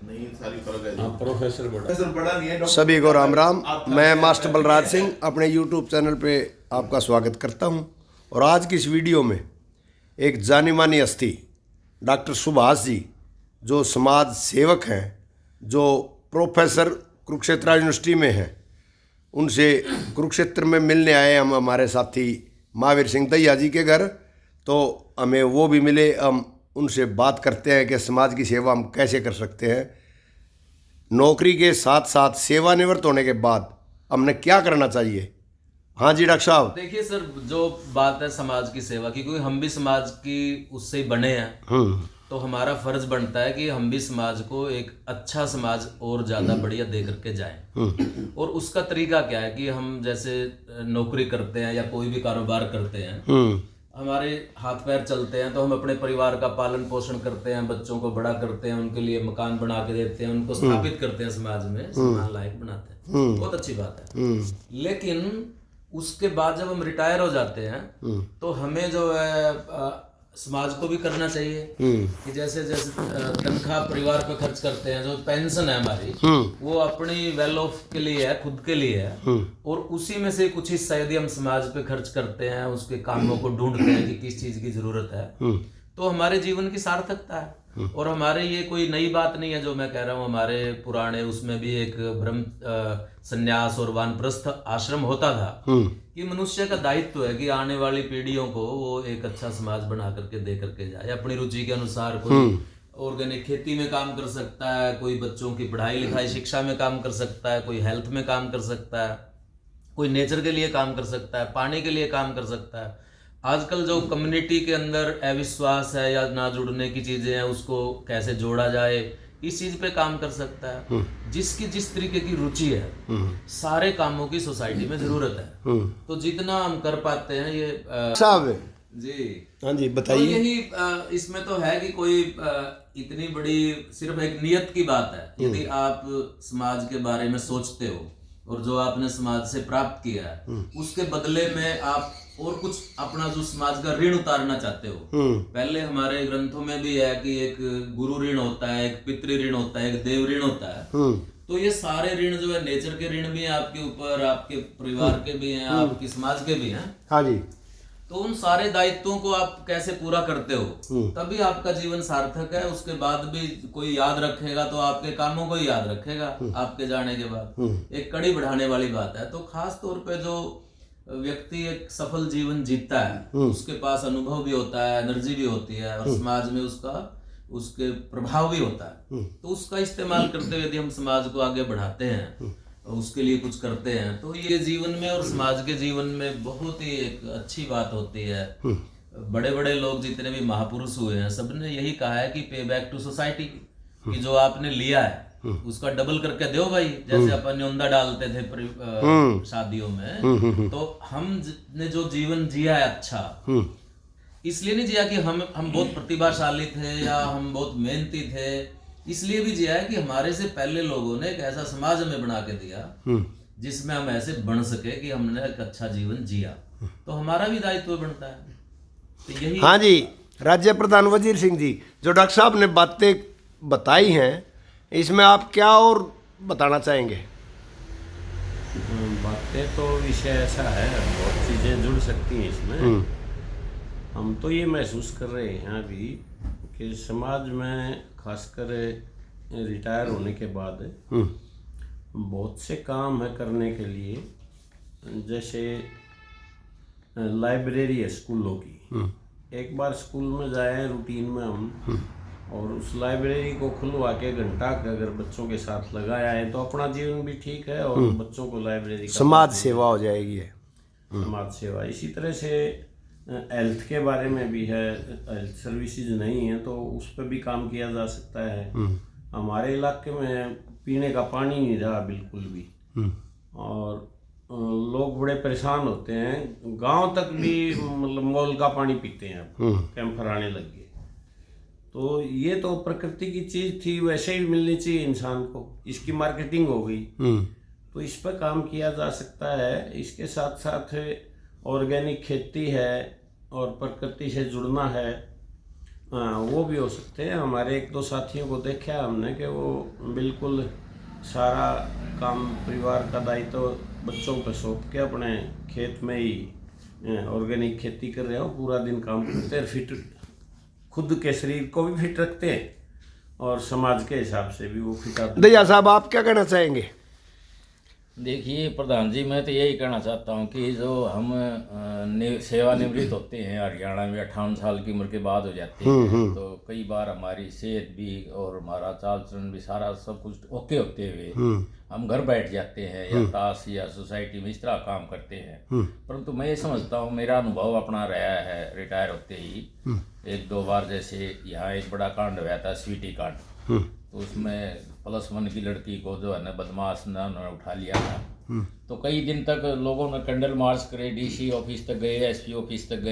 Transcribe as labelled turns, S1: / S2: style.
S1: नहीं सारी फर्क है।
S2: प्रोफेसर
S1: बड़ा नहीं है।
S3: सभी को राम राम। मैं मास्टर बलराज सिंह अपने यूट्यूब चैनल पे आपका स्वागत करता हूं। और आज की इस वीडियो में एक जानी मानी हस्ती डॉक्टर सुभाष जी, जो समाज सेवक हैं, जो प्रोफेसर कुरुक्षेत्र यूनिवर्सिटी में हैं, उनसे कुरुक्षेत्र में मिलने आए हम हमारे साथी महावीर सिंह दैया जी के घर। तो हमें वो भी मिले, हम उनसे बात करते हैं कि समाज की सेवा हम कैसे कर सकते हैं। नौकरी के साथ साथ सेवानिवृत्त होने के बाद हमने क्या करना चाहिए। हाँ जी डॉक्टर साहब।
S4: देखिए सर, जो बात है समाज की सेवा की, क्योंकि हम भी समाज की उससे ही बने हैं, तो हमारा फर्ज बनता है कि हम भी समाज को एक अच्छा समाज और ज़्यादा बढ़िया दे करके जाएं। और उसका तरीका क्या है कि हम जैसे नौकरी करते हैं या कोई भी कारोबार करते हैं, हमारे हाथ पैर चलते हैं, तो हम अपने परिवार का पालन पोषण करते हैं, बच्चों को बड़ा करते हैं, उनके लिए मकान बना के देते हैं, उनको स्थापित करते हैं, समाज में सम्मान लायक बनाते हैं। बहुत अच्छी बात है। लेकिन उसके बाद जब हम रिटायर हो जाते हैं तो हमें जो है समाज को भी करना चाहिए कि जैसे जैसे तनख्वाह परिवार पे खर्च करते हैं, जो पेंशन है हमारी, वो अपनी वेल ऑफ के लिए है, खुद के लिए है, और उसी में से कुछ हिस्सा यदि हम समाज पे खर्च करते हैं, उसके कामों को ढूंढते हैं कि किस चीज की जरूरत है, तो हमारे जीवन की सार्थकता है। और हमारे ये कोई नई बात नहीं है जो मैं कह रहा हूँ, हमारे पुराने उसमें भी एक ब्रह्म संन्यास और वानप्रस्थ आश्रम होता था कि मनुष्य का दायित्व है कि आने वाली पीढ़ियों को वो एक अच्छा समाज बना करके दे करके जाए। अपनी रुचि के अनुसार कोई ऑर्गेनिक खेती में काम कर सकता है, कोई बच्चों की पढ़ाई लिखाई शिक्षा में काम कर सकता है, कोई हेल्थ में काम कर सकता है, कोई नेचर के लिए काम कर सकता है, पानी के लिए काम कर सकता है। आजकल जो कम्युनिटी के अंदर अविश्वास है या ना जुड़ने की चीजें हैं, उसको कैसे जोड़ा जाए, इस चीज पे काम कर सकता है। जिसकी जिस तरीके की रुचि है, सारे कामों की सोसाइटी में जरूरत है। तो जितना हम कर पाते हैं ये
S3: साहब
S4: जी।
S3: हाँ जी
S4: तो
S3: बताइए।
S4: यही इसमें तो है कि कोई इतनी बड़ी सिर्फ एक नियत की बात है। यदि आप समाज के बारे में सोचते हो और जो आपने समाज से प्राप्त किया है, उसके बदले में आप और कुछ अपना जो समाज का ऋण उतारना चाहते हो। पहले हमारे ग्रंथों में भी है कि एक गुरु ऋण होता है, एक पितृ ऋण होता है, एक देव ऋण होता है। तो ये सारे ऋण जो है, नेचर के ऋण भी हैं आपके ऊपर, आपके परिवार के भी हैं, आपके समाज के भी हैं।
S3: हाँ जी।
S4: तो उन सारे दायित्वों को आप कैसे पूरा करते हो, तभी आपका जीवन सार्थक है। उसके बाद भी कोई याद रखेगा तो आपके कामों को ही याद रखेगा आपके जाने के बाद। एक कड़ी बढ़ाने वाली बात है। तो खास तौर पे जो व्यक्ति एक सफल जीवन जीता है, उसके पास अनुभव भी होता है, एनर्जी भी होती है, और समाज में उसके प्रभाव भी होता है। तो उसका इस्तेमाल करते हुए यदि हम समाज को आगे बढ़ाते हैं, उसके लिए कुछ करते हैं, तो ये जीवन में और समाज के जीवन में बहुत ही एक अच्छी बात होती है। बड़े बड़े लोग जितने भी महापुरुष हुए हैं, सबने यही कहा है कि पे बैक टू सोसाइटी, कि जो आपने लिया है उसका डबल करके दो भाई। जैसे अपन न्योंदा डालते थे शादियों में, तो हमने जो जीवन जिया है अच्छा, इसलिए नहीं जिया कि हम बहुत प्रतिभाशाली थे या हम बहुत मेहनती थे, इसलिए भी जिया है कि हमारे से पहले लोगों ने एक ऐसा समाज हमें बना के दिया जिसमें हम ऐसे बन सके कि हमने एक अच्छा जीवन जिया। तो हमारा भी दायित्व बनता है। तो यही।
S3: हाँ जी, राज्य प्रधान वजीर सिंह जी, जो डॉक्टर साहब ने बातें बताई हैं, इसमें आप क्या और बताना चाहेंगे।
S2: बातें तो विषय ऐसा है, बहुत चीज़ें जुड़ सकती हैं इसमें। हम तो ये महसूस कर रहे हैं अभी कि समाज में खासकर रिटायर होने के बाद बहुत से काम है करने के लिए। जैसे लाइब्रेरी है स्कूलों की, एक बार स्कूल में जाए रूटीन में हम, और उस लाइब्रेरी को खुलवा के घंटा अगर बच्चों के साथ लगाया है तो अपना जीवन भी ठीक है और बच्चों को लाइब्रेरी का
S3: समाज सेवा हो जाएगी। है
S2: समाज सेवा। इसी तरह से हेल्थ के बारे में भी है, हेल्थ सर्विसेज नहीं है तो उस पर भी काम किया जा सकता है। हमारे इलाके में पीने का पानी नहीं रहा बिल्कुल भी, और लोग बड़े परेशान होते हैं। गांव तक भी मतलब मॉल का पानी पीते हैं, अब कैंपर आने लग गए। तो ये तो प्रकृति की चीज थी, वैसे ही मिलनी चाहिए इंसान को। इसकी मार्केटिंग हो गई, तो इस पर काम किया जा सकता है। इसके साथ साथ ऑर्गेनिक खेती है और प्रकृति से जुड़ना है। हाँ, वो भी हो सकते हैं। हमारे एक दो साथियों को देखा है हमने कि वो बिल्कुल सारा काम, परिवार का दायित्व बच्चों पे सौंप के अपने खेत में ही ऑर्गेनिक खेती कर रहे हो, पूरा दिन काम करते हैं, फिट, खुद के शरीर को भी फिट रखते हैं और समाज के हिसाब से भी वो फिट आते हैं।
S3: दया साहब, आप क्या कहना चाहेंगे?
S5: देखिए प्रधान जी, मैं तो यही कहना चाहता हूँ कि जो हम सेवानिवृत्त होते हैं हरियाणा में 58 साल की उम्र के बाद हो जाते हैं, तो कई बार हमारी सेहत भी और हमारा चाल चलन भी सारा सब कुछ ओके होते हुए हम घर बैठ जाते हैं या ताश या सोसाइटी में इस तरह काम करते हैं। परंतु मैं ये समझता हूँ, मेरा अनुभव अपना रहा है रिटायर होते ही एक दो बार, जैसे यहाँ एक बड़ा कांड हुआ था, स्वीटी कांड, तो उसमें +1 की लड़की को जो है ना बदमाश ने उन्होंने उठा लिया था। तो कई दिन तक लोगों ने कैंडल मार्च करे, DC ऑफिस तक गए, SP ऑफिस तक गए।